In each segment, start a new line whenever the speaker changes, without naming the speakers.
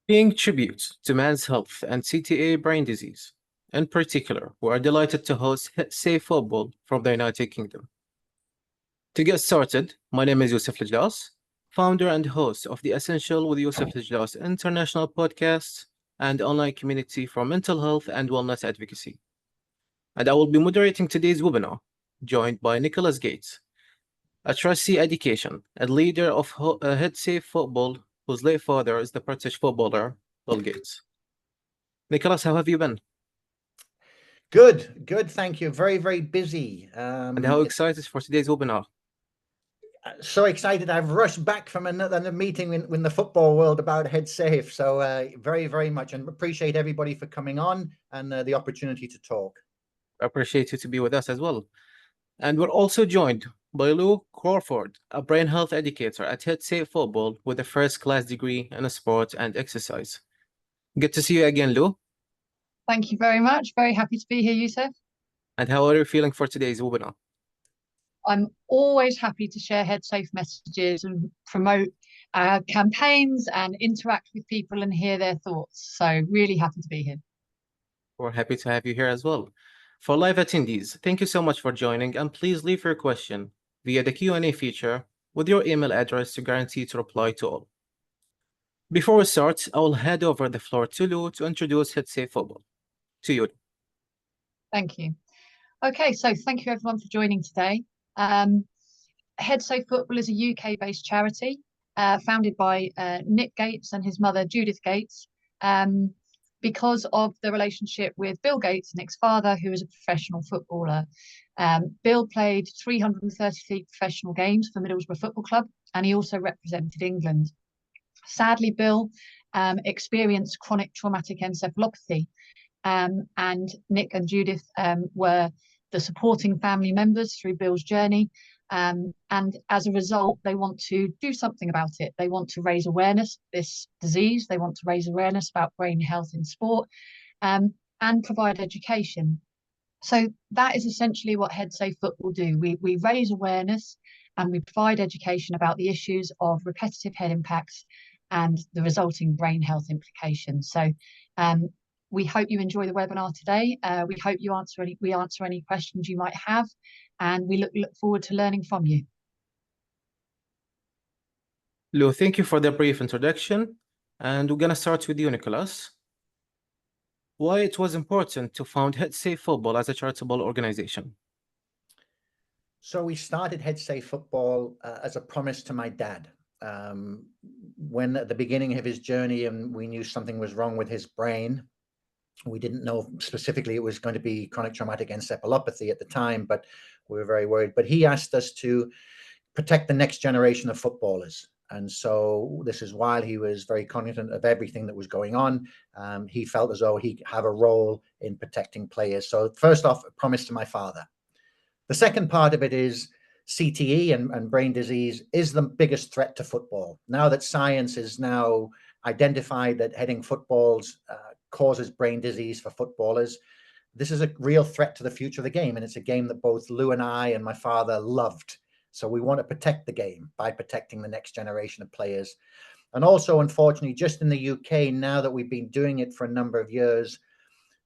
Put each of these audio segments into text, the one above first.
Paying tribute to men's health and CTA brain disease. In particular, we are delighted to host HEADSAFE Football from the United Kingdom. To get started, my name is Yusuf Aljlas, founder and host of the Essential with Yusuf Aljlas International podcast and online community for mental health and wellness advocacy. And I will be moderating today's webinar, joined by Nicholas Gates, a trustee education and leader of HeadSafe Football, whose late father is the British footballer Bill Gates. Nicholas, how have you been?
Good. Thank you. Very busy.
And how excited for today's webinar?
So excited. I've rushed back from another meeting in the football world about HeadSafe. So very much, and appreciate everybody for coming on and the opportunity to talk.
I appreciate you to be with us as well. And we're also joined by Lou Crawford, a brain health educator at HeadSafe Football with a first-class degree in sport and exercise. Good to see you again, Lou.
Thank you very much. Very happy to be here, Yusuf.
And how are you feeling for today's webinar?
I'm always happy to share HeadSafe messages and promote campaigns and interact with people and hear their thoughts. So really happy to be here.
We're happy to have you here as well. For live attendees, thank you so much for joining, and please leave your question via the Q&A feature with your email address to guarantee to reply to all. Before we start, I will hand over the floor to Lou to introduce HeadSafe Football. To you.
Thank you. Okay, so thank you everyone for joining today. HeadSafe Football is a UK-based charity founded by Nick Gates and his mother Judith Gates because of the relationship with Bill Gates, Nick's father, who is a professional footballer. Bill played 333 professional games for Middlesbrough Football Club, and he also represented England. Sadly, Bill experienced chronic traumatic encephalopathy, and Nick and Judith were the supporting family members through Bill's journey. And as a result, they want to do something about it. They want to raise awareness of this disease. They want to raise awareness about brain health in sport and provide education. So that is essentially what HeadSafe Football do. We raise awareness and we provide education about the issues of repetitive head impacts and the resulting brain health implications. So we hope you enjoy the webinar today. We hope we answer any questions you might have, and we look forward to learning from you.
Lou, thank you for the brief introduction. And we're going to start with you, Nicholas. Why it was important to found HeadSafe Football as a charitable organization?
So we started HeadSafe Football as a promise to my dad. When at the beginning of his journey and we knew something was wrong with his brain, we didn't know specifically it was going to be chronic traumatic encephalopathy at the time, but we were very worried. But he asked us to protect the next generation of footballers. And so this is while he was very cognizant of everything that was going on. He felt as though he'd have a role in protecting players. So first off, a promise to my father. The second part of it is CTE and brain disease is the biggest threat to football. Now that science is now identified that heading footballs causes brain disease for footballers, this is a real threat to the future of the game. And it's a game that both Lou and I and my father loved. So we want to protect the game by protecting the next generation of players. And also, unfortunately, just in the UK, now that we've been doing it for a number of years,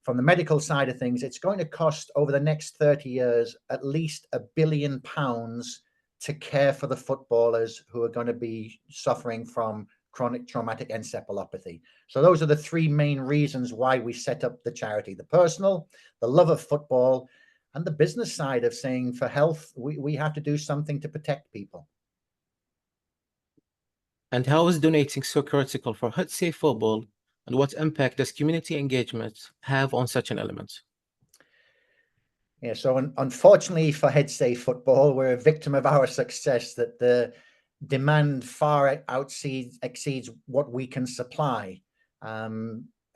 from the medical side of things, it's going to cost over the next 30 years at least £1 billion to care for the footballers who are going to be suffering from chronic traumatic encephalopathy. So those are the three main reasons why we set up the charity: the personal, the love of football, and the business side of saying for health, we have to do something to protect people.
And how is donating so critical for HeadSafe Football, and what impact does community engagement have on such an element?
Yeah, so unfortunately for HeadSafe Football, we're a victim of our success, that the demand far exceeds what we can supply.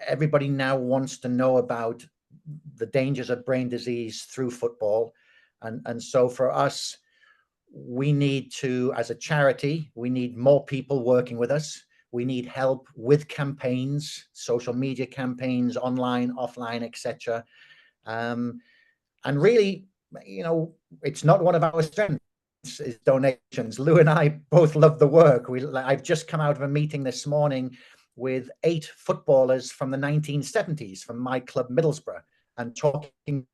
Everybody now wants to know about the dangers of brain disease through football. And so for us, we need to, as a charity, we need more people working with us. We need help with campaigns, social media campaigns, online, offline, etc. And really, you know, it's not one of our strengths is donations. Lou and I both love the work. I've just come out of a meeting this morning with 8 footballers from the 1970s from my club Middlesbrough, and talking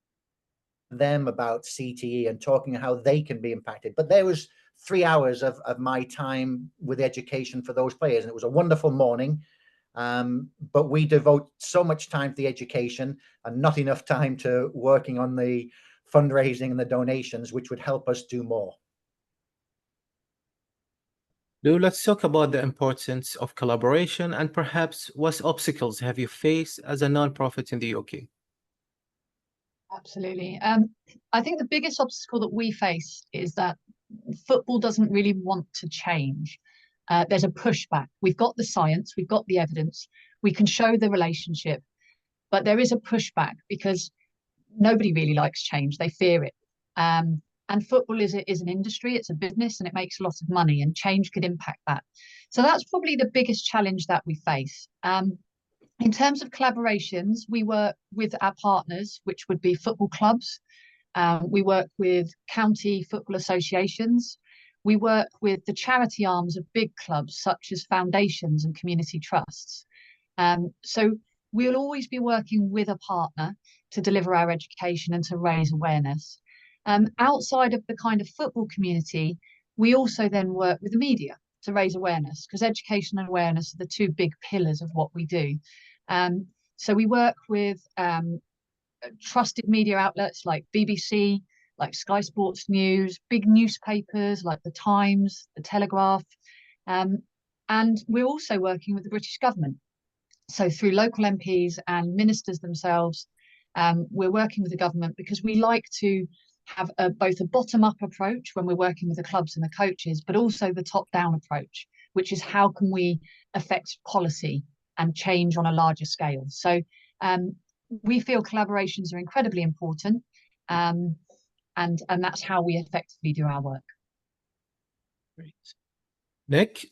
to them about CTE and talking how they can be impacted. But there was 3 hours of my time with education for those players, and it was a wonderful morning. But we devote so much time to the education and not enough time to working on the fundraising and the donations, which would help us do more.
Lou, let's talk about the importance of collaboration and perhaps what obstacles have you faced as a non-profit in the UK?
Absolutely. I think the biggest obstacle that we face is that football doesn't really want to change. There's a pushback. We've got the science, we've got the evidence, we can show the relationship, but there is a pushback because nobody really likes change. They fear it. And football is an industry, it's a business, and it makes a lot of money, and change could impact that. So that's probably the biggest challenge that we face. In terms of collaborations, we work with our partners, which would be football clubs. We work with county football associations. We work with the charity arms of big clubs, such as foundations and community trusts. So we'll always be working with a partner to deliver our education and to raise awareness. Outside of the kind of football community, we also then work with the media to raise awareness, because education and awareness are the 2 big pillars of what we do. So we work with trusted media outlets like BBC, like Sky Sports News, big newspapers like The Times, The Telegraph, and we're also working with the British government. So through local MPs and ministers themselves, we're working with the government because we like to have both a bottom-up approach when we're working with the clubs and the coaches, but also the top-down approach, which is how can we affect policy and change on a larger scale. So we feel collaborations are incredibly important, and that's how we effectively do our work.
Great. Nick,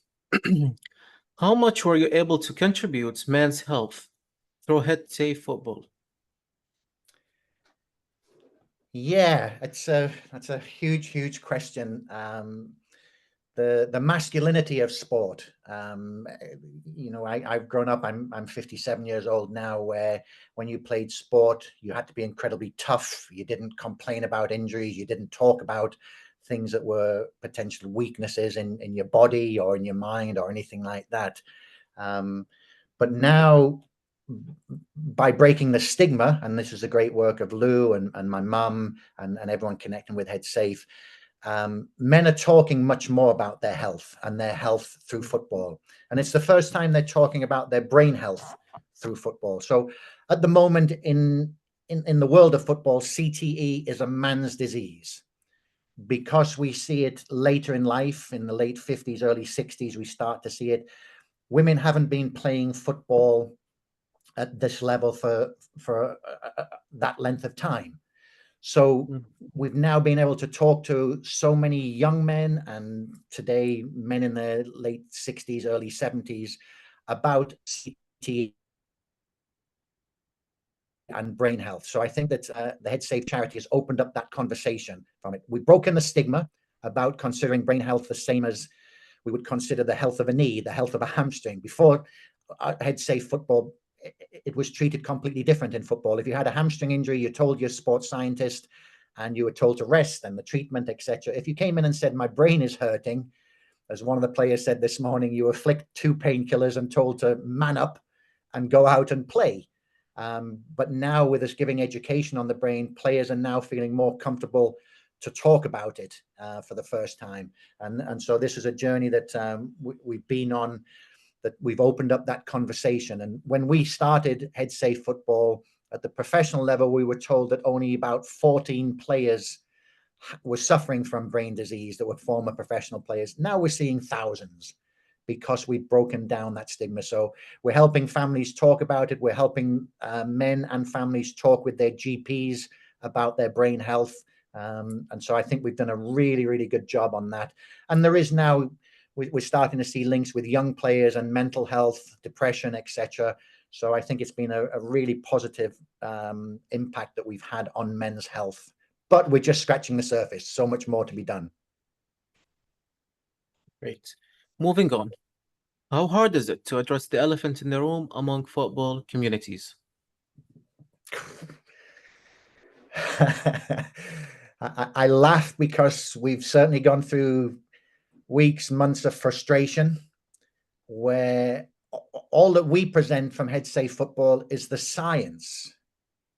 how much were you able to contribute to men's health through HEADSAFE football?
Yeah, that's a huge question. The masculinity of sport. You know, I've grown up. I'm 57 years old now. Where when you played sport, you had to be incredibly tough. You didn't complain about injuries. You didn't talk about things that were potential weaknesses in your body or in your mind or anything like that. But now, by breaking the stigma, and this is the great work of Lou and my mum and everyone connecting with HEADSAFE, men are talking much more about their health and their health through football. And it's the first time they're talking about their brain health through football. So at the moment in the world of football, CTE is a man's disease. Because we see it later in life, in the late 50s, early 60s, we start to see it. Women haven't been playing football at this level for that length of time. So we've now been able to talk to so many young men, and today men in their late 60s, early 70s, about CTE and brain health. So I think that the HEADSAFE charity has opened up that conversation from it. We've broken the stigma about considering brain health the same as we would consider the health of a knee, the health of a hamstring. Before HEADSAFE football, it was treated completely different in football. If you had a hamstring injury, you told your sports scientist and you were told to rest and the treatment, etc. If you came in and said, my brain is hurting, as one of the players said this morning, you afflict 2 painkillers and told to man up and go out and play. But now with us giving education on the brain, players are now feeling more comfortable to talk about it for the first time. And so this is a journey that we've been on, that we've opened up that conversation. And when we started HEADSAFE football at the professional level, we were told that only about 14 players were suffering from brain disease that were former professional players. Now we're seeing thousands because we've broken down that stigma. So we're helping families talk about it. We're helping men and families talk with their GPs about their brain health. And so I think we've done a really good job on that. And there is now, we're starting to see links with young players and mental health, depression, etc. So I think it's been a really positive impact that we've had on men's health. But we're just scratching the surface. So much more to be done.
Great. Moving on. How hard is it to address the elephant in the room among football communities?
I laugh because we've certainly gone through weeks, months of frustration where all that we present from HeadSafe Football is the science.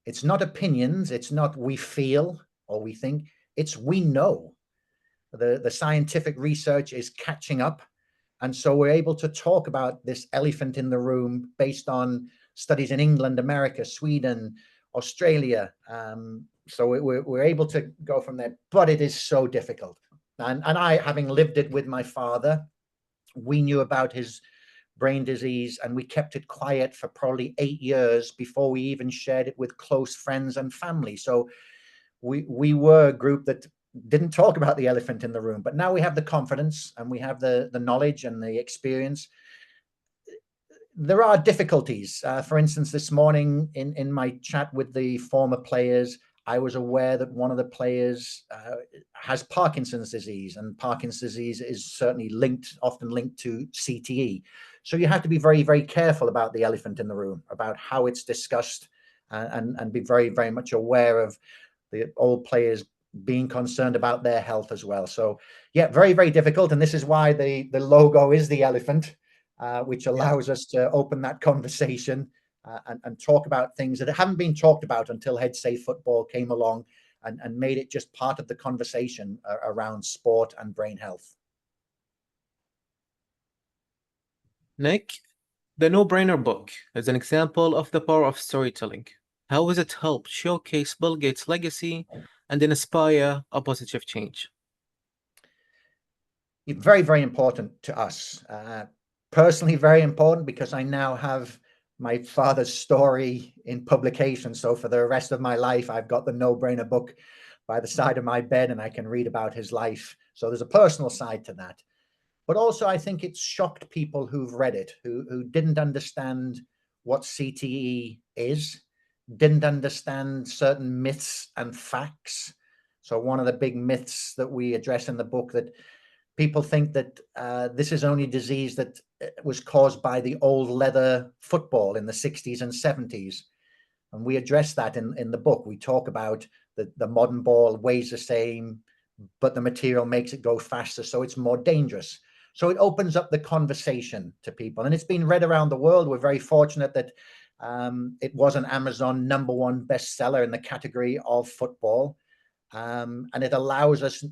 It's not opinions. It's not we feel or we think. It's we know. The scientific research is catching up. And so we're able to talk about this elephant in the room based on studies in England, America, Sweden, Australia. So we're able to go from there, but it is so difficult. And I, having lived it with my father, we knew about his brain disease and we kept it quiet for probably 8 years before we even shared it with close friends and family. So we were a group that didn't talk about the elephant in the room, but now we have the confidence and we have the knowledge and the experience. There are difficulties. For instance, this morning in my chat with the former players, I was aware that one of the players has Parkinson's disease, and Parkinson's disease is certainly often linked to CTE. So you have to be very, very careful about the elephant in the room, about how it's discussed, and be very, very much aware of the old players being concerned about their health as well. So yeah, very, very difficult. And this is why the logo is the elephant, which allows us to open that conversation and talk about things that haven't been talked about until HeadSafe Football came along and made it just part of the conversation around sport and brain health.
Nick, the No Brainer book is an example of the power of storytelling. How has it helped showcase Bill Gates' legacy and inspire a positive change?
Very, very important to us. Personally, very important because I now have my father's story in publication. So for the rest of my life, I've got the No Brainer book by the side of my bed and I can read about his life. So there's a personal side to that. But also, I think it's shocked people who've read it, who didn't understand what CTE is, didn't understand certain myths and facts. So one of the big myths that we address in the book, that people think that this is only disease that was caused by the old leather football in the 60s and 70s. And we address that in the book. We talk about the modern ball weighs the same, but the material makes it go faster, so it's more dangerous. So it opens up the conversation to people. And it's been read around the world. We're very fortunate that it was an Amazon #1 bestseller in the category of football. And it allows us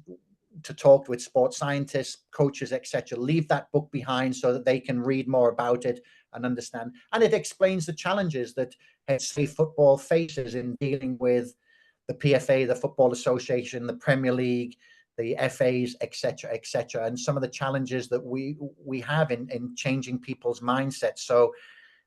to talk with sports scientists, coaches, etc. Leave that book behind so that they can read more about it and understand. And it explains the challenges that HeadSafe Football faces in dealing with the PFA, the Football Association, the Premier League, the FAs, etc., etc., and some of the challenges that we have in changing people's mindsets. So,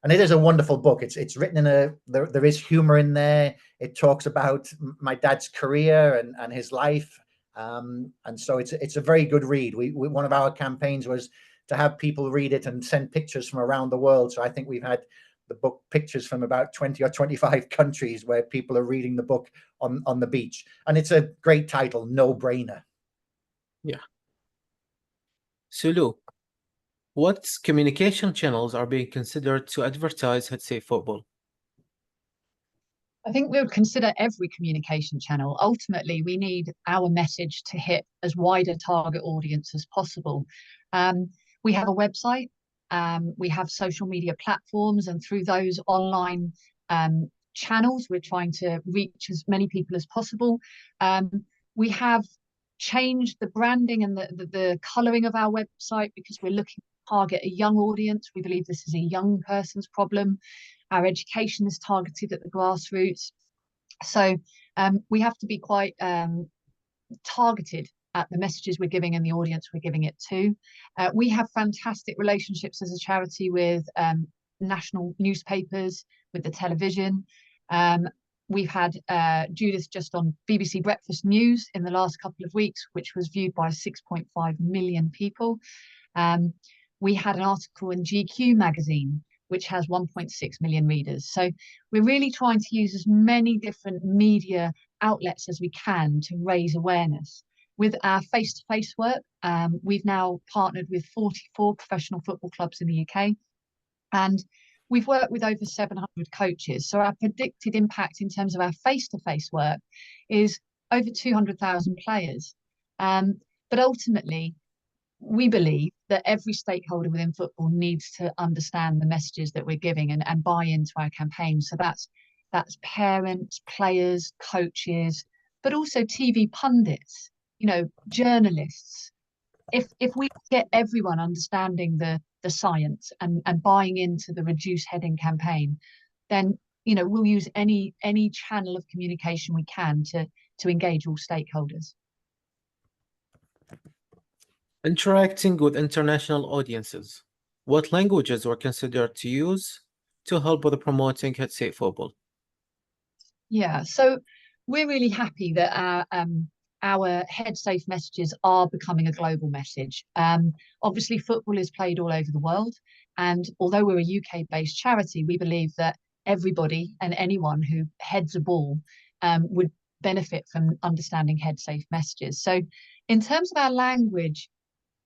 and it is a wonderful book. It's written in there is humor in there. It talks about my dad's career and his life. And so it's a very good read. We one of our campaigns was to have people read it and send pictures from around the world. So I think we've had the book pictures from about 20 or 25 countries where people are reading the book on the beach. And it's a great title, No Brainer.
Yeah. Sulu, what communication channels are being considered to advertise HeadSafe Football?
I think we would consider every communication channel. Ultimately, we need our message to hit as wide a target audience as possible. We have a website, we have social media platforms, and through those online channels, we're trying to reach as many people as possible. We have changed the branding and the colouring of our website because we're looking to target a young audience. We believe this is a young person's problem. Our education is targeted at the grassroots. So we have to be quite targeted at the messages we're giving and the audience we're giving it to. We have fantastic relationships as a charity with national newspapers, with the television. We've had Judith just on BBC Breakfast News in the last couple of weeks, which was viewed by 6.5 million people. We had an article in GQ magazine, which has 1.6 million readers. So we're really trying to use as many different media outlets as we can to raise awareness. With our face-to-face work, we've now partnered with 44 professional football clubs in the UK, and we've worked with over 700 coaches. So our predicted impact in terms of our face-to-face work is over 200,000 players. But ultimately, we believe that every stakeholder within football needs to understand the messages that we're giving and buy into our campaign. So that's parents, players, coaches, but also TV pundits, journalists. If we get everyone understanding the science and buying into the reduce heading campaign, then we'll use any channel of communication we can to engage all stakeholders.
Interacting with international audiences, what languages were considered to use to help with promoting HEADSAFE football?
Yeah, so we're really happy that our HEADSAFE messages are becoming a global message. Obviously, football is played all over the world, and although we're a UK-based charity, we believe that everybody and anyone who heads a ball would benefit from understanding HEADSAFE messages. So in terms of our language,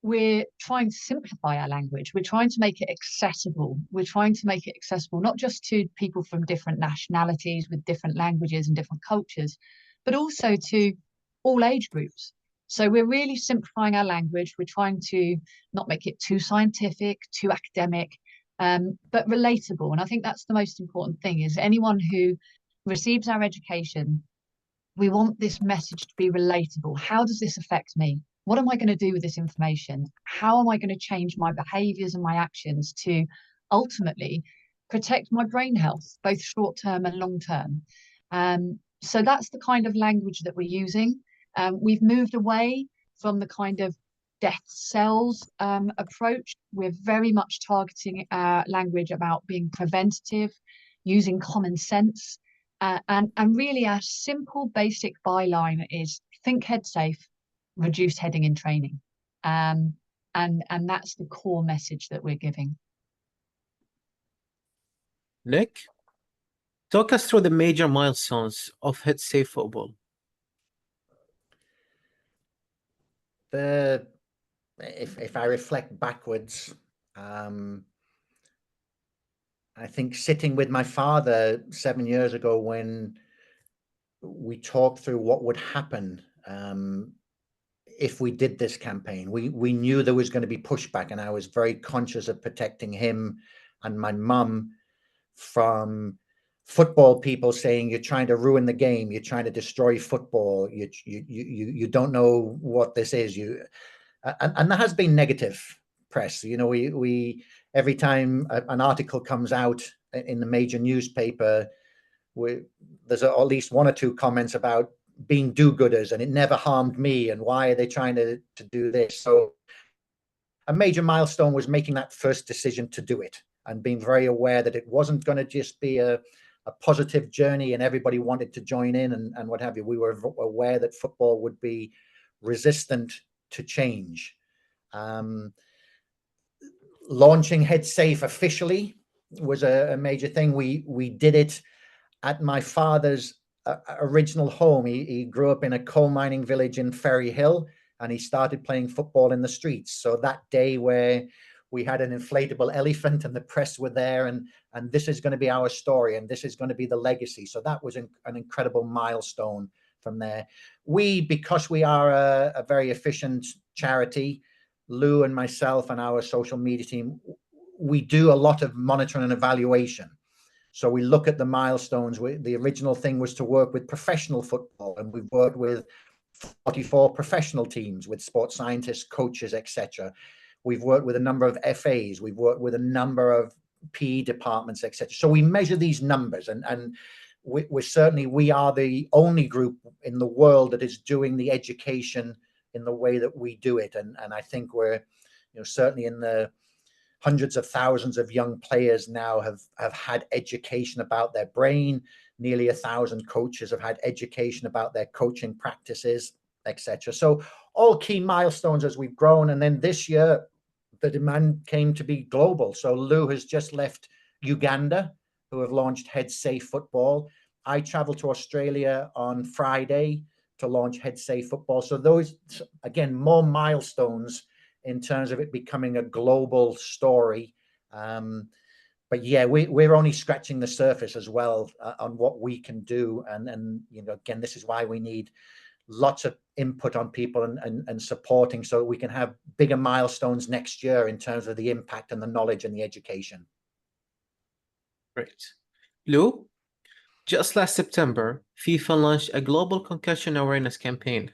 we're trying to simplify our language. We're trying to make it accessible. We're trying to make it accessible not just to people from different nationalities with different languages and different cultures, but also to all age groups. So we're really simplifying our language. We're trying to not make it too scientific, too academic, but relatable. And I think that's the most important thing, is anyone who receives our education, we want this message to be relatable. How does this affect me? What am I going to do with this information? How am I going to change my behaviors and my actions to ultimately protect my brain health, both short term and long term? So that's the kind of language that we're using. We've moved away from the kind of death cells approach. We're very much targeting our language about being preventative, using common sense. And really our simple basic byline is think HEADSAFE, reduce heading in training. And that's the core message that we're giving.
Nick, talk us through the major milestones of HEADSAFE football.
If I reflect backwards, I think sitting with my father 7 years ago when we talked through what would happen if we did this campaign, we knew there was going to be pushback, and I was very conscious of protecting him and my mum from football people saying you're trying to ruin the game, you're trying to destroy football, you don't know what this is. And there has been negative press. We every time an article comes out in the major newspaper, there's at least one or two comments about being do-gooders and it never harmed me and why are they trying to do this. So a major milestone was making that first decision to do it and being very aware that it wasn't going to just be a positive journey and everybody wanted to join in and what have you. We were aware that football would be resistant to change. Launching HEADSAFE officially was a major thing. We did it at my father's original home. He grew up in a coal mining village in Ferry Hill, and he started playing football in the streets. So that day where we had an inflatable elephant and the press were there, and this is going to be our story and this is going to be the legacy. So that was an incredible milestone from there. Because we are a very efficient charity, Lou and myself and our social media team, we do a lot of monitoring and evaluation. So we look at the milestones. The original thing was to work with professional football, and we've worked with 44 professional teams with sports scientists, coaches, etc. We've worked with a number of FAs. We've worked with a number of PE departments, etc. So we measure these numbers, and we are the only group in the world that is doing the education in the way that we do it. And I think we're certainly in the hundreds of thousands of young players now have had education about their brain. Nearly 1,000 coaches have had education about their coaching practices, etc. So all key milestones as we've grown. And then this year, the demand came to be global. So Lou has just left Uganda, who have launched HEADSAFE football. I traveled to Australia on Friday to launch HeadSafe Football. So those, again, more milestones in terms of it becoming a global story. But yeah, we're only scratching the surface as well on what we can do. And you know, again, this is why we need lots of input on people and supporting, so we can have bigger milestones next year in terms of the impact and the knowledge and the education.
Great. Lou, just last September, FIFA launched a global concussion awareness campaign.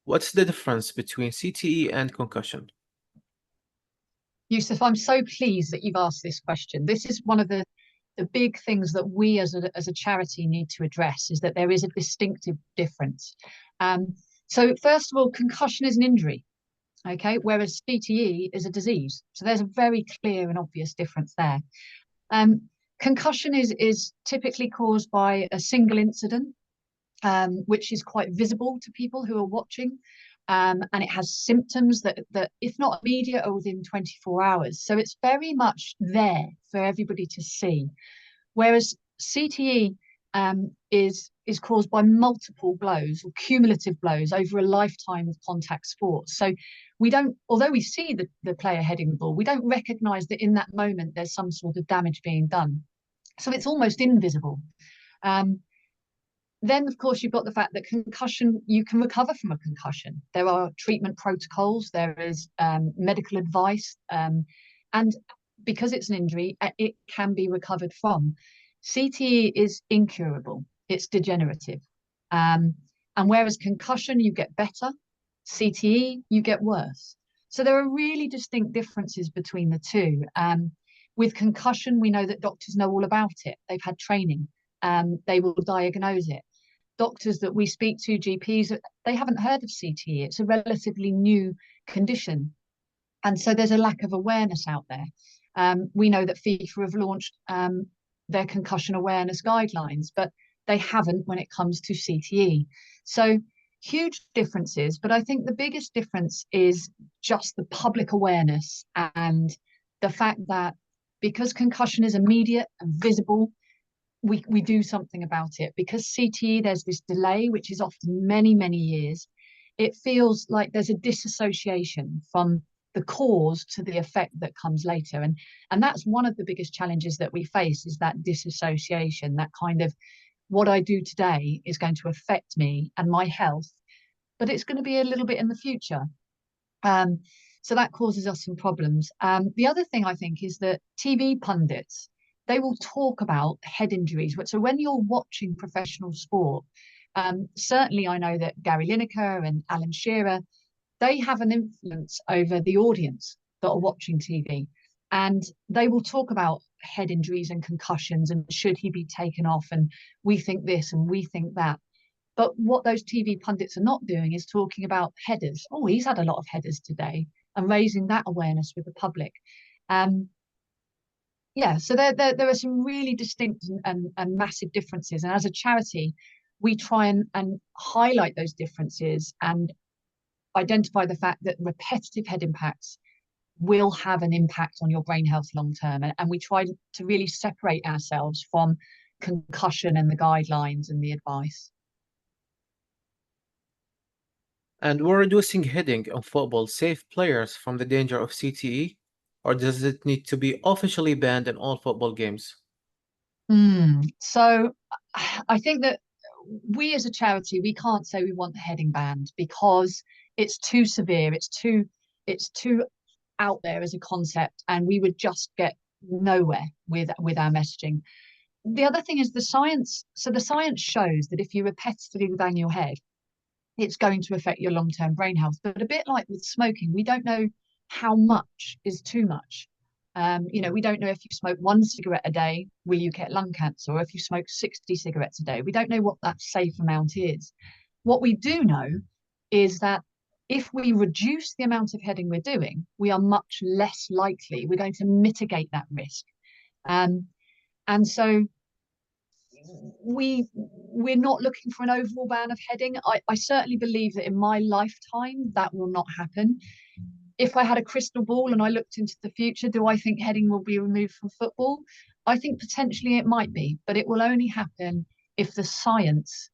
What's the difference between CTE and concussion?
Yusuf, I'm so pleased that you've asked this question. This is one of the big things that we as a charity need to address, is that there is a distinctive difference. So first of all, concussion is an injury, okay, whereas CTE is a disease. So there's a very clear and obvious difference there. Concussion is typically caused by a single incident, which is quite visible to people who are watching. And it has symptoms that if not immediate, are within 24 hours. So it's very much there for everybody to see. Whereas CTE is caused by multiple blows or cumulative blows over a lifetime of contact sports. So we don't, although we see the player heading the ball, we don't recognise that in that moment there's some sort of damage being done. So it's almost invisible. Then, of course, you've got the fact that concussion, you can recover from a concussion. There are treatment protocols, there is medical advice, and because it's an injury, it can be recovered from. CTE is incurable, it's degenerative. And whereas concussion, you get better, CTE, you get worse. So there are really distinct differences between the two. With concussion, we know that doctors know all about it. They've had training. They will diagnose it. Doctors that we speak to, GPs, they haven't heard of CTE. It's a relatively new condition. And so there's a lack of awareness out there. We know that FIFA have launched their concussion awareness guidelines, but they haven't when it comes to CTE. So huge differences, but I think the biggest difference is just the public awareness and the fact that because concussion is immediate and visible, we do something about it. Because CTE, there's this delay, which is often many, many years. It feels like there's a disassociation from the cause to the effect that comes later. And that's one of the biggest challenges that we face, is that disassociation, that kind of what I do today is going to affect me and my health, but it's going to be a little bit in the future. So that causes us some problems. The other thing I think is that TV pundits, they will talk about head injuries. So when you're watching professional sport, certainly I know that Gary Lineker and Alan Shearer, they have an influence over the audience that are watching TV. And they will talk about head injuries and concussions and should he be taken off, and we think this and we think that. But what those TV pundits are not doing is talking about headers. Oh, he's had a lot of headers today, and raising that awareness with the public. Yeah, so there are some really distinct and massive differences. And as a charity, we try and highlight those differences and identify the fact that repetitive head impacts will have an impact on your brain health long term. And we try to really separate ourselves from concussion and the guidelines and the advice.
And will reducing heading on football save players from the danger of CTE? Or does it need to be officially banned in all football games?
So I think that we as a charity, we can't say we want the heading banned because it's too severe, it's too out there as a concept, and we would just get nowhere with our messaging. The other thing is the science. So the science shows that if you repetitively bang your head, it's going to affect your long-term brain health. But a bit like with smoking, we don't know how much is too much. We don't know if you smoke 1 cigarette a day, will you get lung cancer? Or if you smoke 60 cigarettes a day, we don't know what that safe amount is. What we do know is that if we reduce the amount of heading we're doing, we are much less likely, we're going to mitigate that risk. And so we're not looking for an overall ban of heading. I certainly believe that in my lifetime, that will not happen. If I had a crystal ball and I looked into the future, do I think heading will be removed from football? I think potentially it might be, but it will only happen if the science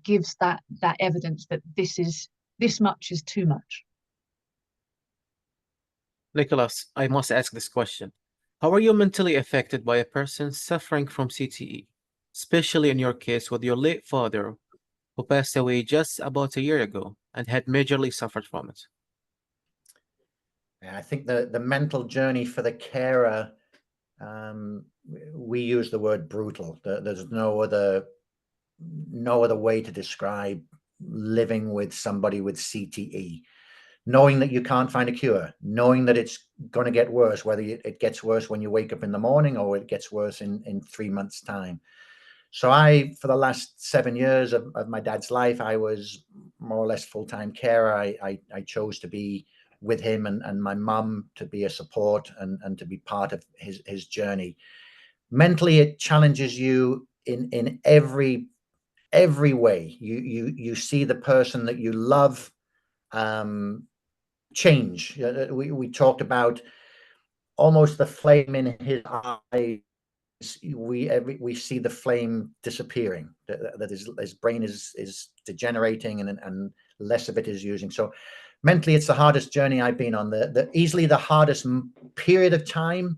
gives that evidence that this much is too much.
Nicholas, I must ask this question. How are you mentally affected by a person suffering from CTE, especially in your case with your late father, who passed away just about a year ago and had majorly suffered from it?
I think the mental journey for the carer, we use the word brutal. There's no other way to describe living with somebody with CTE. Knowing that you can't find a cure, knowing that it's going to get worse, whether it gets worse when you wake up in the morning or it gets worse in 3 months' time. So for the last 7 years of my dad's life, I was more or less full-time carer. I chose to be with him and my mum to be a support and to be part of his journey. Mentally, it challenges you in every way. You see the person that you love change. We talked about almost the flame in his eyes. We see the flame disappearing, that his brain is degenerating and less of it is using. So mentally, it's the hardest journey I've been on. Easily the hardest period of time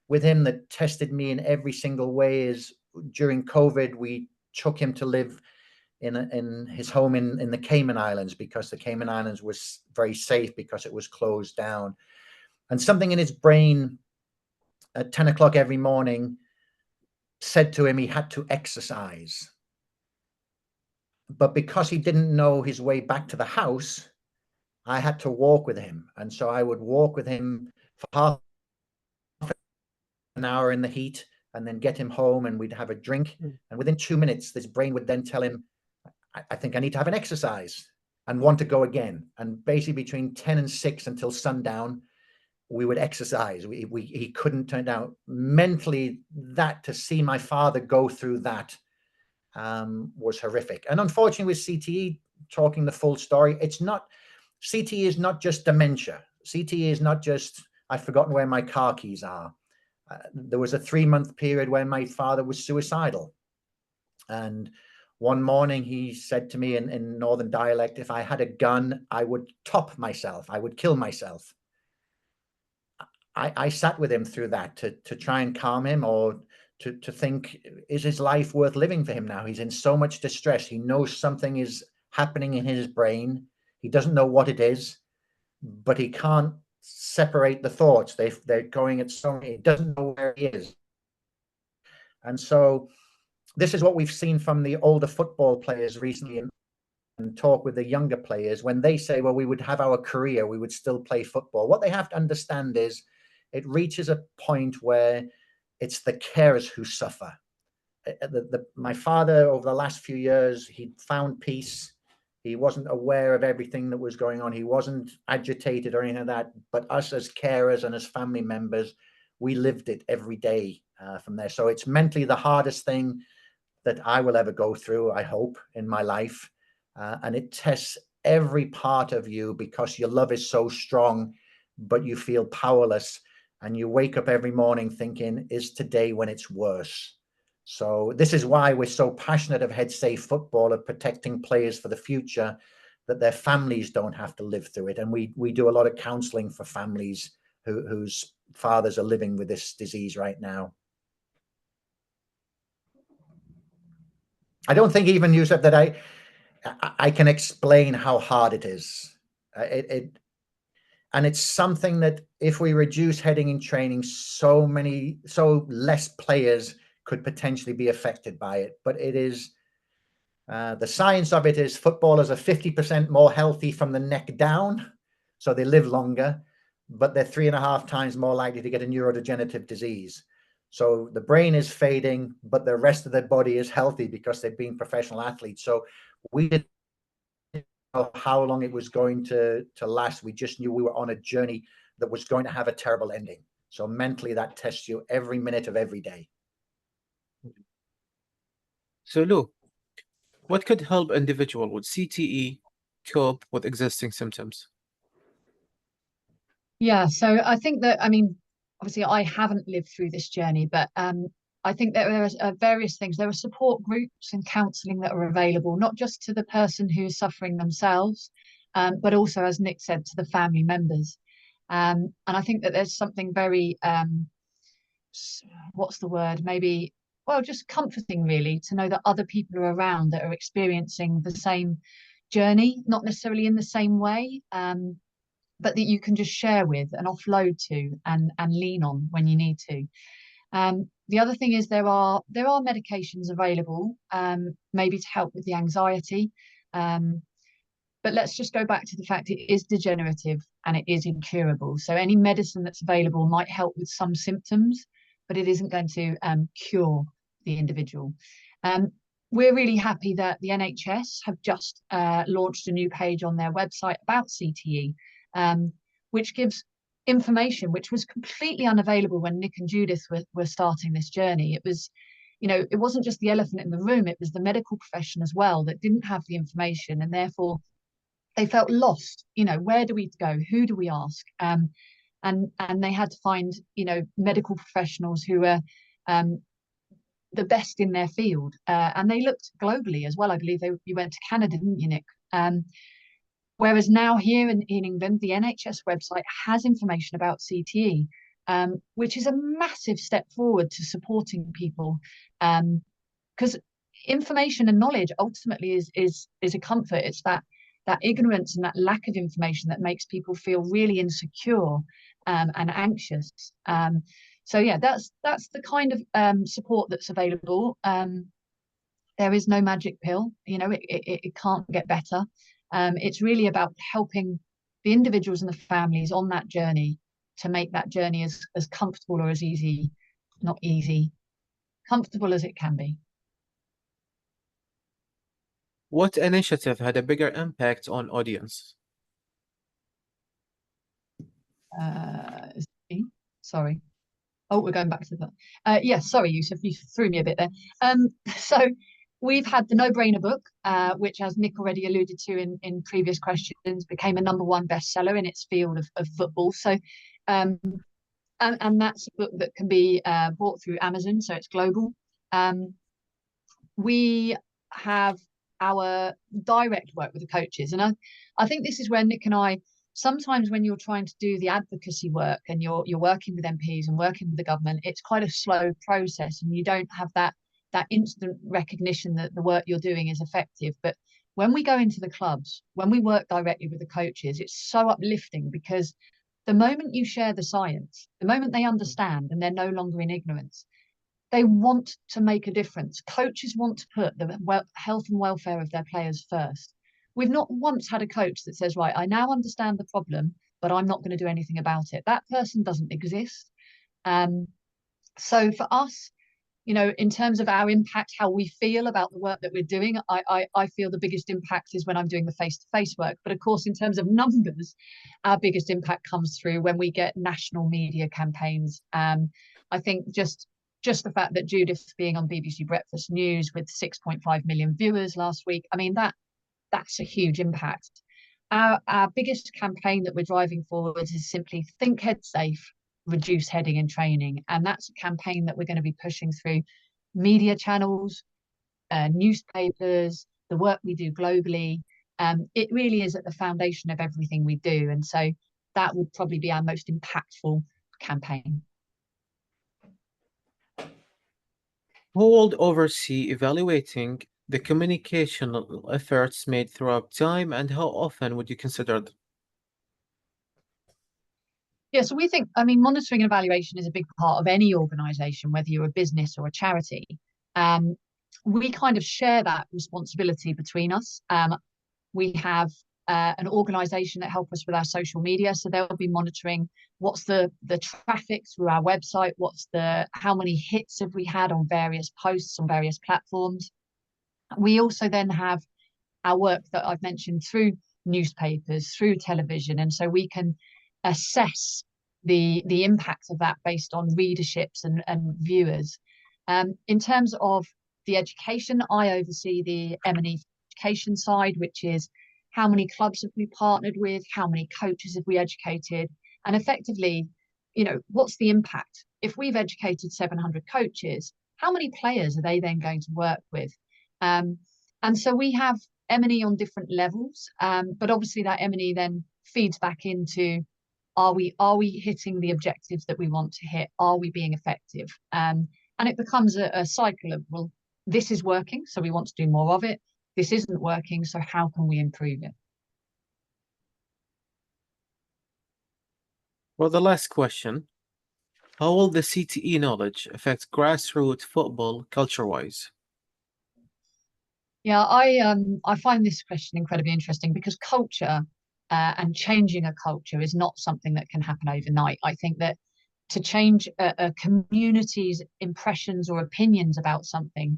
with him that tested me in every single way is during COVID. We took him to live in his home in the Cayman Islands, because the Cayman Islands was very safe because it was closed down. And something in his brain at 10 o'clock every morning said to him he had to exercise. But because he didn't know his way back to the house, I had to walk with him. And so I would walk with him for half an hour in the heat and then get him home, and we'd have a drink. And within 2 minutes, this brain would then tell him, I think I need to have an exercise, and want to go again. And basically between 10 and 6 until sundown, we would exercise. He couldn't turn down. Mentally, that to see my father go through that was horrific. And unfortunately with CTE, talking the full story, CTE is not just dementia. CTE is not just, I've forgotten where my car keys are. There was a 3-month period when my father was suicidal. And one morning he said to me in Northern dialect, if I had a gun, I would top myself. I would kill myself. I sat with him through that to try and calm him, or to think, is his life worth living for him now? He's in so much distress. He knows something is happening in his brain. He doesn't know what it is, but he can't separate the thoughts. They're going at so many, he doesn't know where he is. And so this is what we've seen from the older football players recently, and talk with the younger players when they say, well, we would have our career, we would still play football. What they have to understand is it reaches a point where it's the carers who suffer. My father, over the last few years, he found peace. He wasn't aware of everything that was going on. He wasn't agitated or anything like that. But us as carers and as family members, we lived it every day from there. So it's mentally the hardest thing that I will ever go through, I hope, in my life. And it tests every part of you, because your love is so strong, but you feel powerless. And you wake up every morning thinking, is today when it's worse? So this is why we're so passionate of HeadSafe Football, of protecting players for the future, that their families don't have to live through it. And we do a lot of counseling for families whose fathers are living with this disease right now. I don't think even, Yusuf, that I can explain how hard it is. And it's something that if we reduce heading in training, so less players could potentially be affected by it. But it is, the science of it is, footballers are 50% more healthy from the neck down, so they live longer, but they're 3.5 times more likely to get a neurodegenerative disease. So the brain is fading, but the rest of their body is healthy because they've been professional athletes. So we didn't know how long it was going to last. We just knew we were on a journey that was going to have a terrible ending. So mentally, that tests you every minute of every day.
So Lou, what could help individual with CTE cope with existing symptoms?
Yeah, so I think that, I mean, obviously I haven't lived through this journey, but I think that there are various things. There are support groups and counselling that are available, not just to the person who is suffering themselves, but also, as Nick said, to the family members. And I think that there's something very, what's the word? Maybe, well, just comforting really to know that other people are around that are experiencing the same journey, not necessarily in the same way, but that you can just share with and offload to and lean on when you need to. The other thing is there are medications available, maybe to help with the anxiety. But let's just go back to the fact it is degenerative and it is incurable. So any medicine that's available might help with some symptoms, but it isn't going to cure the individual. We're really happy that the NHS have just launched a new page on their website about CTE, which gives information which was completely unavailable when Nick and Judith were starting this journey. It was, it wasn't just the elephant in the room, it was the medical profession as well that didn't have the information, and therefore they felt lost. Where do we go? Who do we ask? And they had to find, medical professionals who were the best in their field. And they looked globally as well. I believe you went to Canada, didn't you, Nick? Whereas now here in England, the NHS website has information about CTE, which is a massive step forward to supporting people. Because information and knowledge ultimately is a comfort. It's that ignorance and that lack of information that makes people feel really insecure and anxious. So yeah, that's the kind of support that's available. There is no magic pill. It can't get better. It's really about helping the individuals and the families on that journey to make that journey as comfortable or as easy, not easy, comfortable as it can be.
What initiative had a bigger impact on audience?
Sorry. Oh, we're going back to that. Yes, sorry, Yusuf, you threw me a bit there. So we've had the No Brainer book, which, as Nick already alluded to in previous questions, became a #1 bestseller in its field of football. So, and that's a book that can be bought through Amazon, so it's global. We have our direct work with the coaches, and I think this is where Nick and I, sometimes when you're trying to do the advocacy work and you're working with MPs and working with the government, it's quite a slow process, and you don't have that instant recognition that the work you're doing is effective. But when we go into the clubs, when we work directly with the coaches, it's so uplifting, because the moment you share the science, the moment they understand and they're no longer in ignorance, they want to make a difference. Coaches want to put the health and welfare of their players first. We've not once had a coach that says, right, I now understand the problem, but I'm not going to do anything about it. That person doesn't exist. So for us, in terms of our impact, how we feel about the work that we're doing, I feel the biggest impact is when I'm doing the face-to-face work. But of course, in terms of numbers, our biggest impact comes through when we get national media campaigns. I think just the fact that Judith being on BBC Breakfast News with 6.5 million viewers last week, I mean, that's a huge impact. Our biggest campaign that we're driving forward is simply Think Head Safe, Reduce Heading in Training. And that's a campaign that we're going to be pushing through media channels, newspapers, the work we do globally. It really is at the foundation of everything we do. And so that would probably be our most impactful campaign.
Who will oversee evaluating the communicational efforts made throughout time, and how often would you consider them?
Yeah, so we think, monitoring and evaluation is a big part of any organisation, whether you're a business or a charity. We kind of share that responsibility between us. We have an organisation that help us with our social media, so they'll be monitoring what's the traffic through our website, how many hits have we had on various posts on various platforms. We also then have our work that I've mentioned through newspapers, through television, and so we can assess the impact of that based on readerships and viewers. In terms of the education, I oversee the M&E education side, which is how many clubs have we partnered with, how many coaches have we educated, and effectively, what's the impact? If we've educated 700 coaches, how many players are they then going to work with? And so we have M&E on different levels, but obviously that M&E then feeds back into, are we hitting the objectives that we want to hit? Are we being effective? And it becomes a cycle of, well, this is working, so we want to do more of it. This isn't working, so how can we improve it?
For the last question, how will the CTE knowledge affect grassroots football culture-wise?
Yeah, I find this question incredibly interesting because culture and changing a culture is not something that can happen overnight. I think that to change a community's impressions or opinions about something,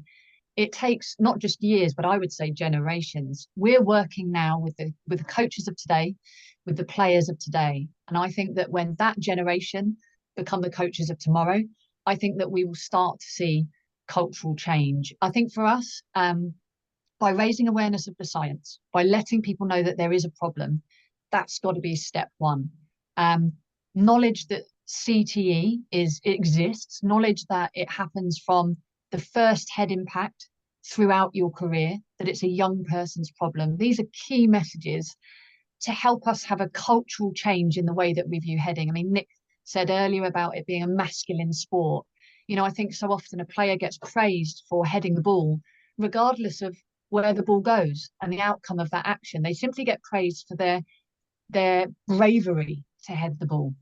it takes not just years, but I would say generations. We're working now with the coaches of today, with the players of today. And I think that when that generation become the coaches of tomorrow, I think that we will start to see cultural change. I think for us, by raising awareness of the science, by letting people know that there is a problem, that's got to be step one. Knowledge that CTE exists, knowledge that it happens from the first head impact throughout your career, that it's a young person's problem. These are key messages to help us have a cultural change in the way that we view heading. I mean, Nick said earlier about it being a masculine sport. You know, I think so often a player gets praised for heading the ball, regardless of where the ball goes and the outcome of that action. They simply get praised for their bravery to head the ball.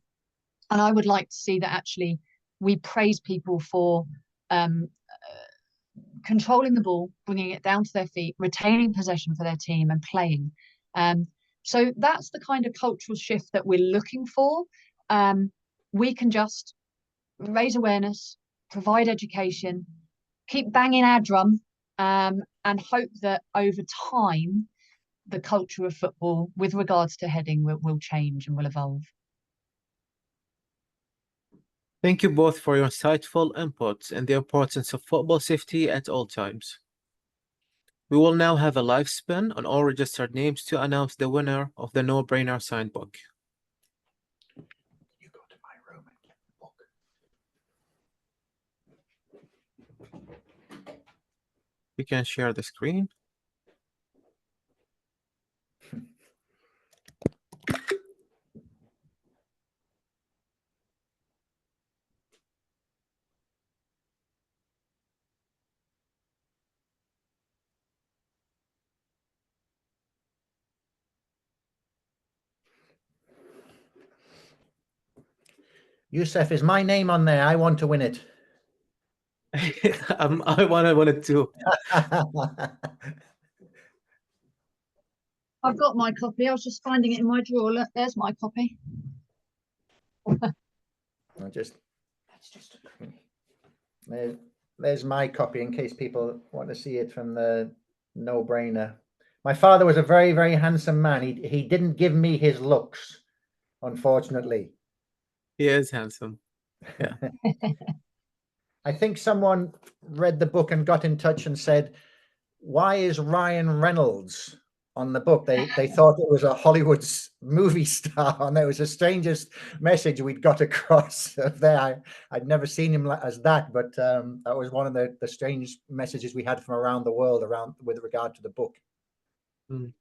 And I would like to see that actually we praise people for controlling the ball, bringing it down to their feet, retaining possession for their team and playing. So that's the kind of cultural shift that we're looking for. We can just raise awareness, provide education, keep banging our drum, and hope that over time, the culture of football with regards to heading will change and will evolve.
Thank you both for your insightful inputs and the importance of football safety at all times. We will now have a live spin on all registered names to announce the winner of the No-Brainer signed book.
You go to my room and get the book.
You can share the screen.
Yusuf, is my name on there? I want to win it.
I want it too.
I've got my copy. I was just finding it in my drawer. Look, there's my copy.
That's just there's my copy in case people want to see it from the No-Brainer. My father was a very, very handsome man. He didn't give me his looks, unfortunately.
He is handsome. Yeah.
I think someone read the book and got in touch and said, why is Ryan Reynolds on the book? They thought it was a Hollywood movie star, and that was the strangest message we'd got across there. I'd never seen him as that, but that was one of the strange messages we had from around the world with regard to the book.
Mm.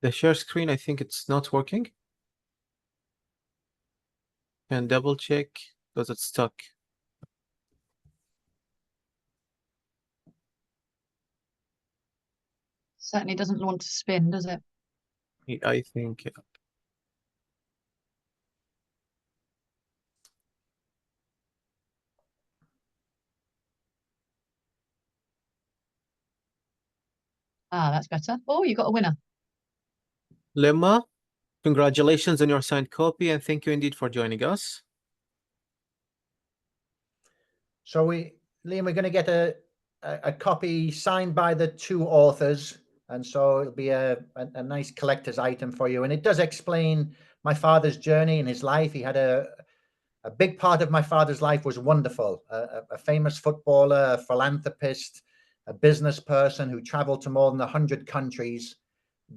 The share screen, I think it's not working. Can double check because it's stuck.
Certainly doesn't want to spin, does it?
I think.
Ah, that's better. Oh, you got a winner.
Lemma, congratulations on your signed copy and thank you indeed for joining us.
So Liam, we're going to get a copy signed by the two authors, and so it'll be a nice collector's item for you. And it does explain my father's journey in his life. He had a big part of my father's life was wonderful. A famous footballer, a philanthropist, a business person who traveled to more than 100 countries.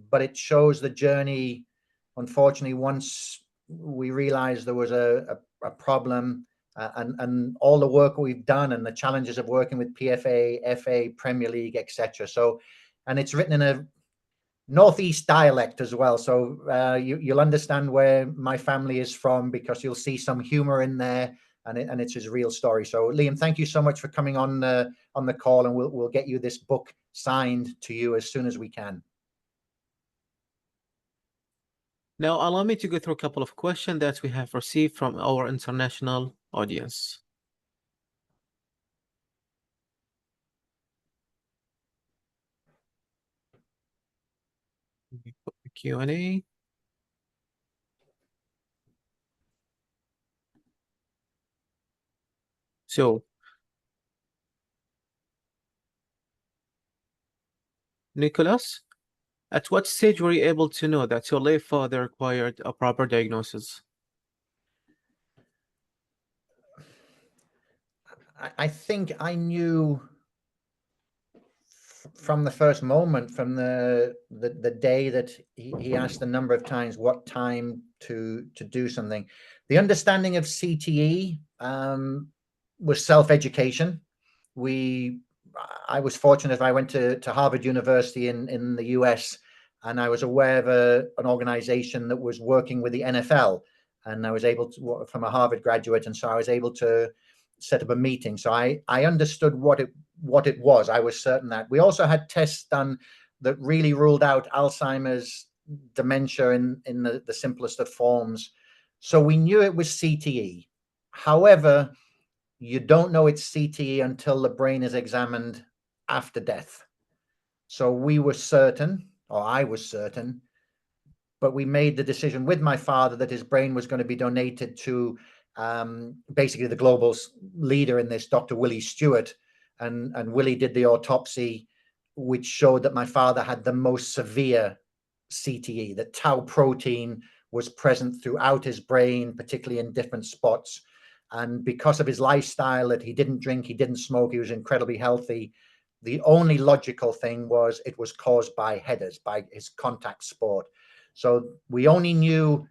but it shows the journey. Unfortunately, once we realized there was a problem, and all the work we've done and the challenges of working with PFA, FA, Premier League, etc. So, and it's written in a Northeast dialect as well. So you'll understand where my family is from, because you'll see some humor in there, and it's his real story. So Liam, thank you so much for coming on the call, and we'll get you this book signed to you as soon as we can.
Now, allow me to go through a couple of questions that we have received from our international audience. Let me put the Q&A. So, Nicholas, at what stage were you able to know that your late father required a proper diagnosis?
I think I knew from the first moment, from the day that he asked a number of times what time to do something. The understanding of CTE was self-education. I was fortunate. I went to Harvard University in the US, and I was aware of an organization that was working with the NFL, and I was able to, from a Harvard graduate, and so I was able to set up a meeting. So I understood what it was. I was certain that. We also had tests done that really ruled out Alzheimer's, dementia in the simplest of forms. So we knew it was CTE. However, you don't know it's CTE until the brain is examined after death. So we were certain, or I was certain, but we made the decision with my father that his brain was going to be donated to basically the global leader in this, Dr. Willie Stewart. And Willie did the autopsy, which showed that my father had the most severe CTE, that tau protein was present throughout his brain, particularly in different spots. And because of his lifestyle, that he didn't drink, he didn't smoke, he was incredibly healthy, the only logical thing was it was caused by headers, by his contact sport. So we only knew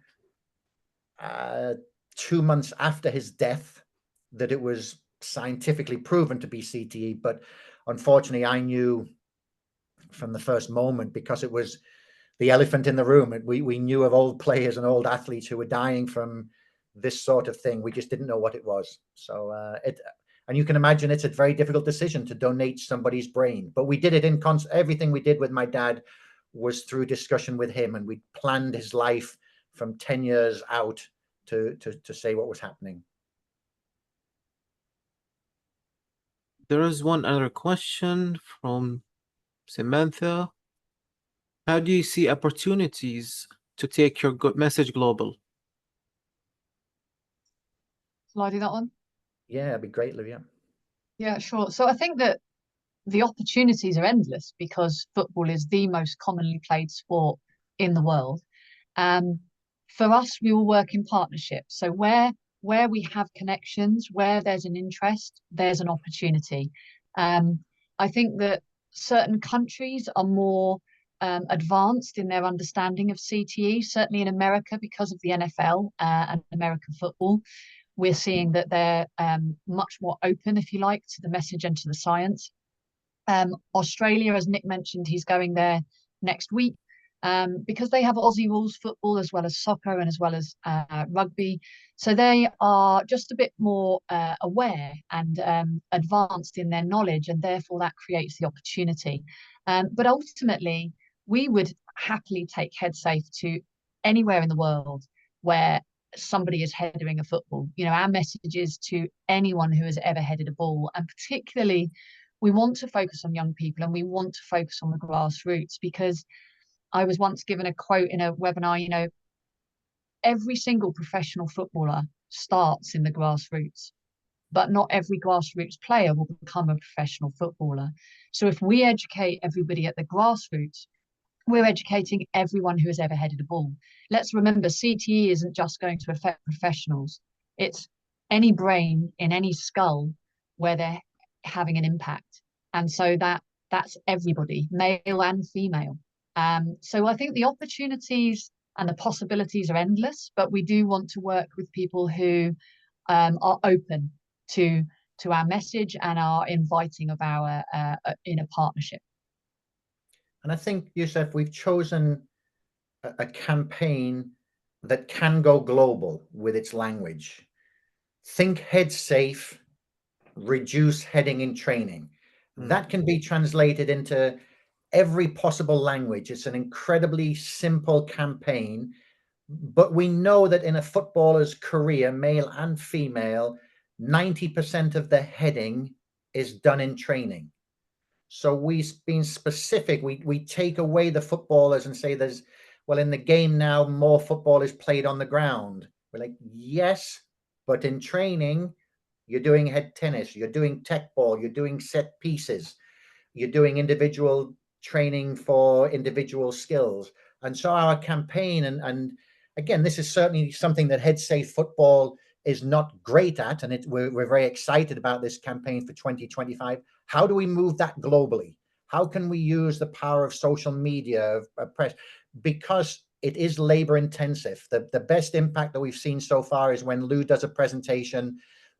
2 months after his death that it was scientifically proven to be CTE. But unfortunately, I knew from the first moment, because it was the elephant in the room. We knew of old players and old athletes who were dying from this sort of thing. We just didn't know what it was. So and you can imagine it's a very difficult decision to donate somebody's brain. But we did it in everything we did with my dad was through discussion with him, and we planned his life from 10 years out to say what was happening.
There is one other question from Samantha. How do you see opportunities to take your message global?
Shall I do that one?
Yeah, it'd be great, Livia.
Yeah, sure. So I think that the opportunities are endless because football is the most commonly played sport in the world. For us, we all work in partnership. So where we have connections, where there's an interest, there's an opportunity. I think that certain countries are more advanced in their understanding of CTE. Certainly in America, because of the NFL and American football, we're seeing that they're much more open, if you like, to the message and to the science. Australia, as Nick mentioned, he's going there next week because they have Aussie rules football as well as soccer and as well as rugby. So they are just a bit more aware and advanced in their knowledge, and therefore that creates the opportunity. But ultimately, we would happily take HeadSafe to anywhere in the world where somebody is heading a football. You know, our message is to anyone who has ever headed a ball, and particularly we want to focus on young people and we want to focus on the grassroots, because I was once given a quote in a webinar, you know, every single professional footballer starts in the grassroots, but not every grassroots player will become a professional footballer. So if we educate everybody at the grassroots, we're educating everyone who has ever headed a ball. Let's remember, CTE isn't just going to affect professionals. It's any brain in any skull where they're having an impact. And so that's everybody, male and female. So I think the opportunities and the possibilities are endless, but we do want to work with people who are open to our message and are inviting of our in a partnership.
And I think, Yusuf, we've chosen a campaign that can go global with its language. Think head safe, reduce heading in training. That can be translated into every possible language. It's an incredibly simple campaign, but we know that in a footballer's career, male and female, 90% of the heading is done in training. So we've been specific. We take away the footballers and say there's, well, in the game now, more football is played on the ground. We're like, yes, but in training, you're doing head tennis, you're doing tech ball, you're doing set pieces, you're doing individual training for individual skills. And so our campaign, and again, this is certainly something that HeadSafe Football is not great at, and we're very excited about this campaign for 2025. How do we move that globally? How can we use the power of social media, of press? Because it is labor intensive. The best impact that we've seen so far is when Lou does a presentation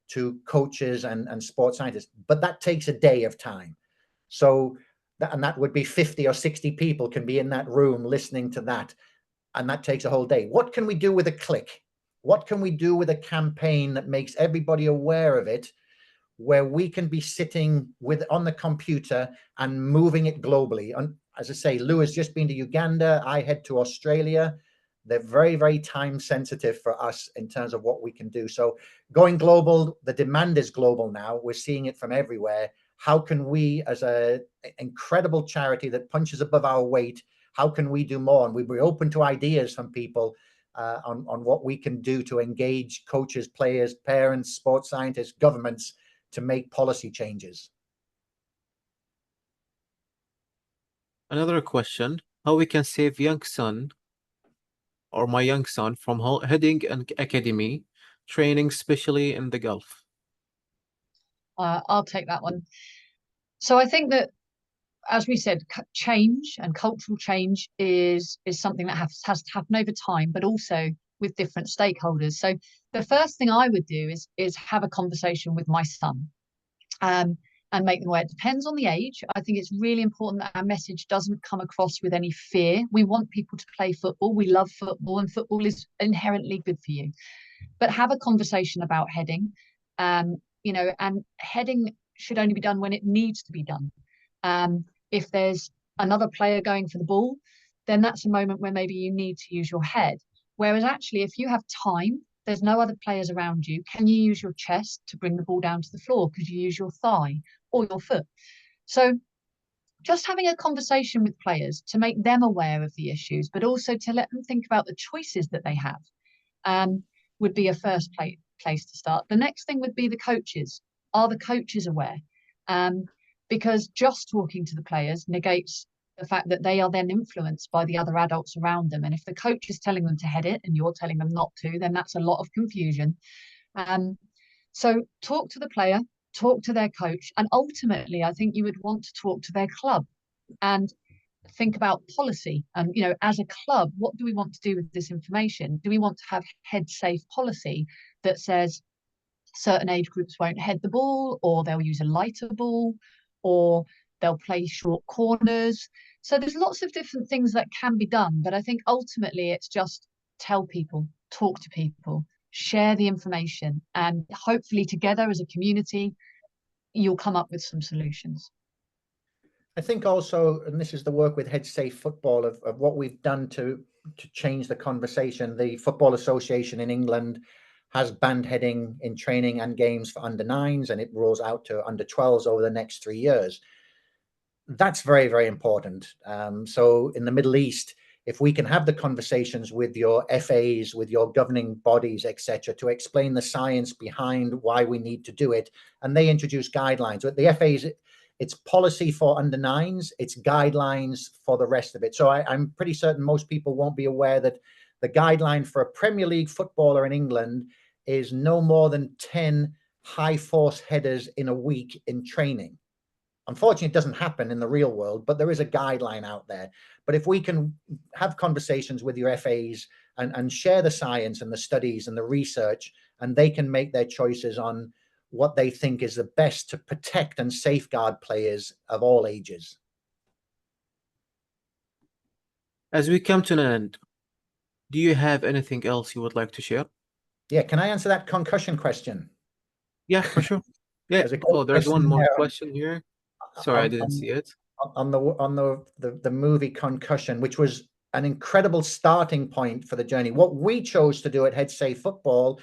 to coaches and sports scientists, but that takes a day of time. So that would be 50 or 60 people can be in that room listening to that, and that takes a whole day. What can we do with a click? What can we do with a campaign that makes everybody aware of it, where we can be sitting on the computer and moving it globally? And as I say, Lou has just been to Uganda. I head to Australia. They're very, very time sensitive for us in terms of what we can do. So going global, the demand is global now. We're seeing it from everywhere. How can we, as an incredible charity that punches above our weight, how can we do more? And we're open to ideas from people on what we can do to engage coaches, players, parents, sports scientists, governments to make policy changes.
Another question, how we can save young son or my young son from heading an academy training, especially in the Gulf?
I'll take that one. So I think that, as we said, change and cultural change is something that has to happen over time, but also with different stakeholders. So the first thing I would do is have a conversation with my son, and make them aware. It depends on the age. I think it's really important that our message doesn't come across with any fear. We want people to play football. We love football, and football is inherently good for you. But have a conversation about heading, and heading should only be done when it needs to be done. If there's another player going for the ball, then that's a moment where maybe you need to use your head. Whereas actually, if you have time, there's no other players around you, can you use your chest to bring the ball down to the floor? Could you use your thigh or your foot? So just having a conversation with players to make them aware of the issues, but also to let them think about the choices that they have, would be a first place to start. The next thing would be the coaches. Are the coaches aware? Because just talking to the players negates the fact that they are then influenced by the other adults around them. And if the coach is telling them to head it and you're telling them not to, then that's a lot of confusion. So talk to the player, talk to their coach, and ultimately, I think you would want to talk to their club and think about policy. And, as a club, what do we want to do with this information? Do we want to have head safe policy that says certain age groups won't head the ball, or they'll use a lighter ball, or they'll play short corners? So there's lots of different things that can be done. But I think ultimately it's just tell people, talk to people, share the information, and hopefully together as a community, you'll come up with some solutions.
I think also, and this is the work with HeadSafe Football, of what we've done to change the conversation. The Football Association in England has banned heading in training and games for under 9s, and it rolls out to under 12s over the next 3 years. That's very, very important. So in the Middle East, if we can have the conversations with your FAs, with your governing bodies, etc., to explain the science behind why we need to do it, and they introduce guidelines. But the FAs, it's policy for under 9s, it's guidelines for the rest of it. So I'm pretty certain most people won't be aware that the guideline for a Premier League footballer in England is no more than 10 high force headers in a week in training. Unfortunately, it doesn't happen in the real world, but there is a guideline out there. But if we can have conversations with your FAs and share the science and the studies and the research, and they can make their choices on what they think is the best to protect and safeguard players of all ages.
As we come to an end, do you have anything else you would like to share?
Yeah, can I answer that concussion question?
Yeah, for sure. Yeah.
There's a great
Oh, there's
question
one more
there
question here. Sorry, I didn't see it.
on the movie Concussion, which was an incredible starting point for the journey. What we chose to do at HeadSafe Football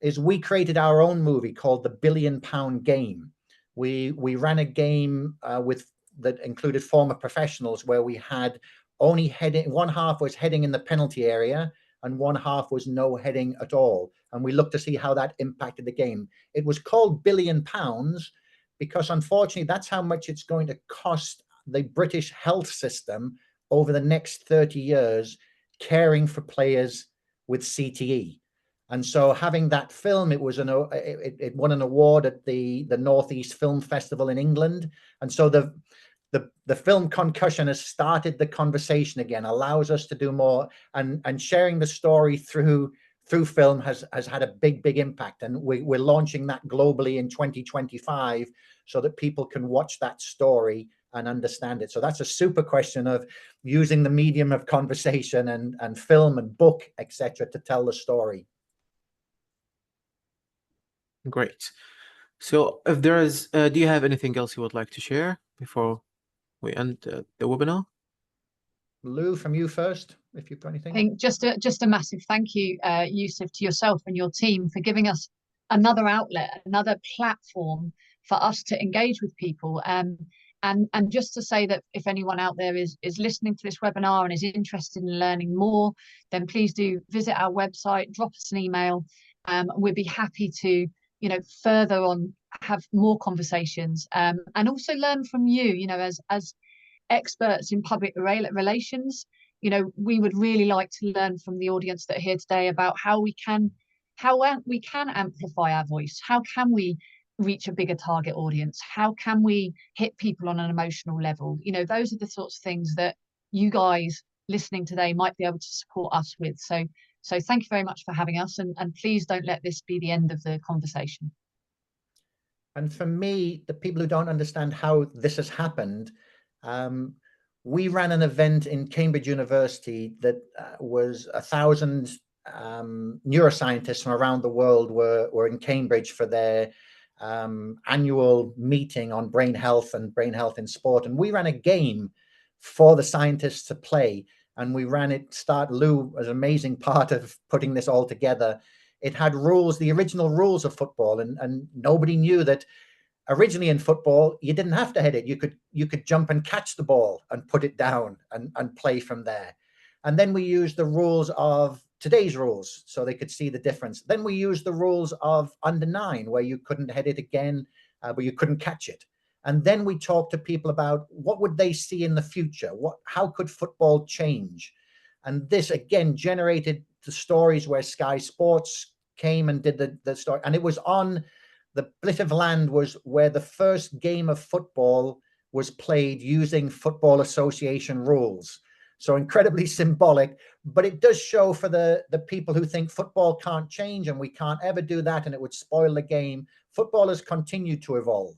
is we created our own movie called The £1 Billion Game. We ran a game that included former professionals, where we had only heading, one half was heading in the penalty area and one half was no heading at all. And we looked to see how that impacted the game. It was called £1 billion because unfortunately that's how much it's going to cost the British health system over the next 30 years caring for players with CTE. And so having that film, it won an award at the Northeast Film Festival in England. And so the film Concussion has started the conversation again, allows us to do more, and sharing the story through film has had a big impact. And we're launching that globally in 2025 so that people can watch that story and understand it. So that's a super question of using the medium of conversation and film and book, etc., to tell the story.
Great. So if there is, do you have anything else you would like to share before we end the webinar?
Lou, from you first, if you've got anything.
I think just a massive thank you, Yusuf, to yourself and your team for giving us another outlet, another platform for us to engage with people. And just to say that if anyone out there is listening to this webinar and is interested in learning more, then please do visit our website, drop us an email. We'd be happy to, further on have more conversations, and also learn from you, as experts in public relations. We would really like to learn from the audience that are here today about how we can amplify our voice. How can we reach a bigger target audience? How can we hit people on an emotional level? Those are the sorts of things that you guys listening today might be able to support us with. So thank you very much for having us, and please don't let this be the end of the conversation.
And for me, the people who don't understand how this has happened, we ran an event in Cambridge University that was 1,000 neuroscientists from around the world were in Cambridge for their annual meeting on brain health and brain health in sport. And we ran a game for the scientists to play. And we ran it, Lou was an amazing part of putting this all together. It had rules, the original rules of football, and nobody knew that originally in football, you didn't have to head it. You could jump and catch the ball and put it down and play from there. And then we used the rules of today's rules so they could see the difference. Then we used the rules of under-9, where you couldn't head it again, but you couldn't catch it. And then we talked to people about what would they see in the future? How could football change? And this again generated the stories where Sky Sports came and did the story. And it was on the bit of land was where the first game of football was played using Football Association rules. So incredibly symbolic, but it does show for the people who think football can't change and we can't ever do that and it would spoil the game. Football has continued to evolve.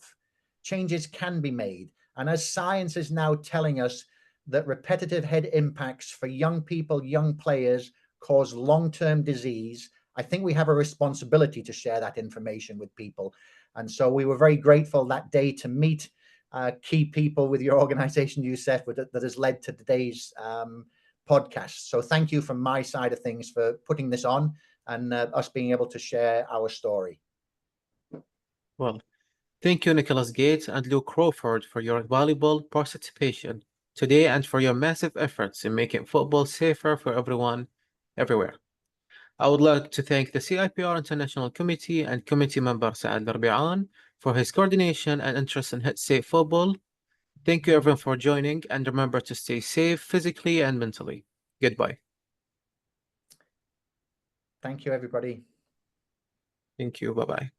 Changes can be made. And as science is now telling us that repetitive head impacts for young people, young players, cause long-term disease, I think we have a responsibility to share that information with people. And so we were very grateful that day to meet key people with your organization, Yusuf, that has led to today's podcast. So thank you from my side of things for putting this on and us being able to share our story.
Well, thank you, Nicholas Gates and Lou Crawford, for your valuable participation today and for your massive efforts in making football safer for everyone, everywhere. I would like to thank the CIPR International Committee and committee member Saad Larbi'an for his coordination and interest in HEADSAFE football. Thank you everyone for joining, and remember to stay safe physically and mentally. Goodbye.
Thank you, everybody.
Thank you. Bye-bye.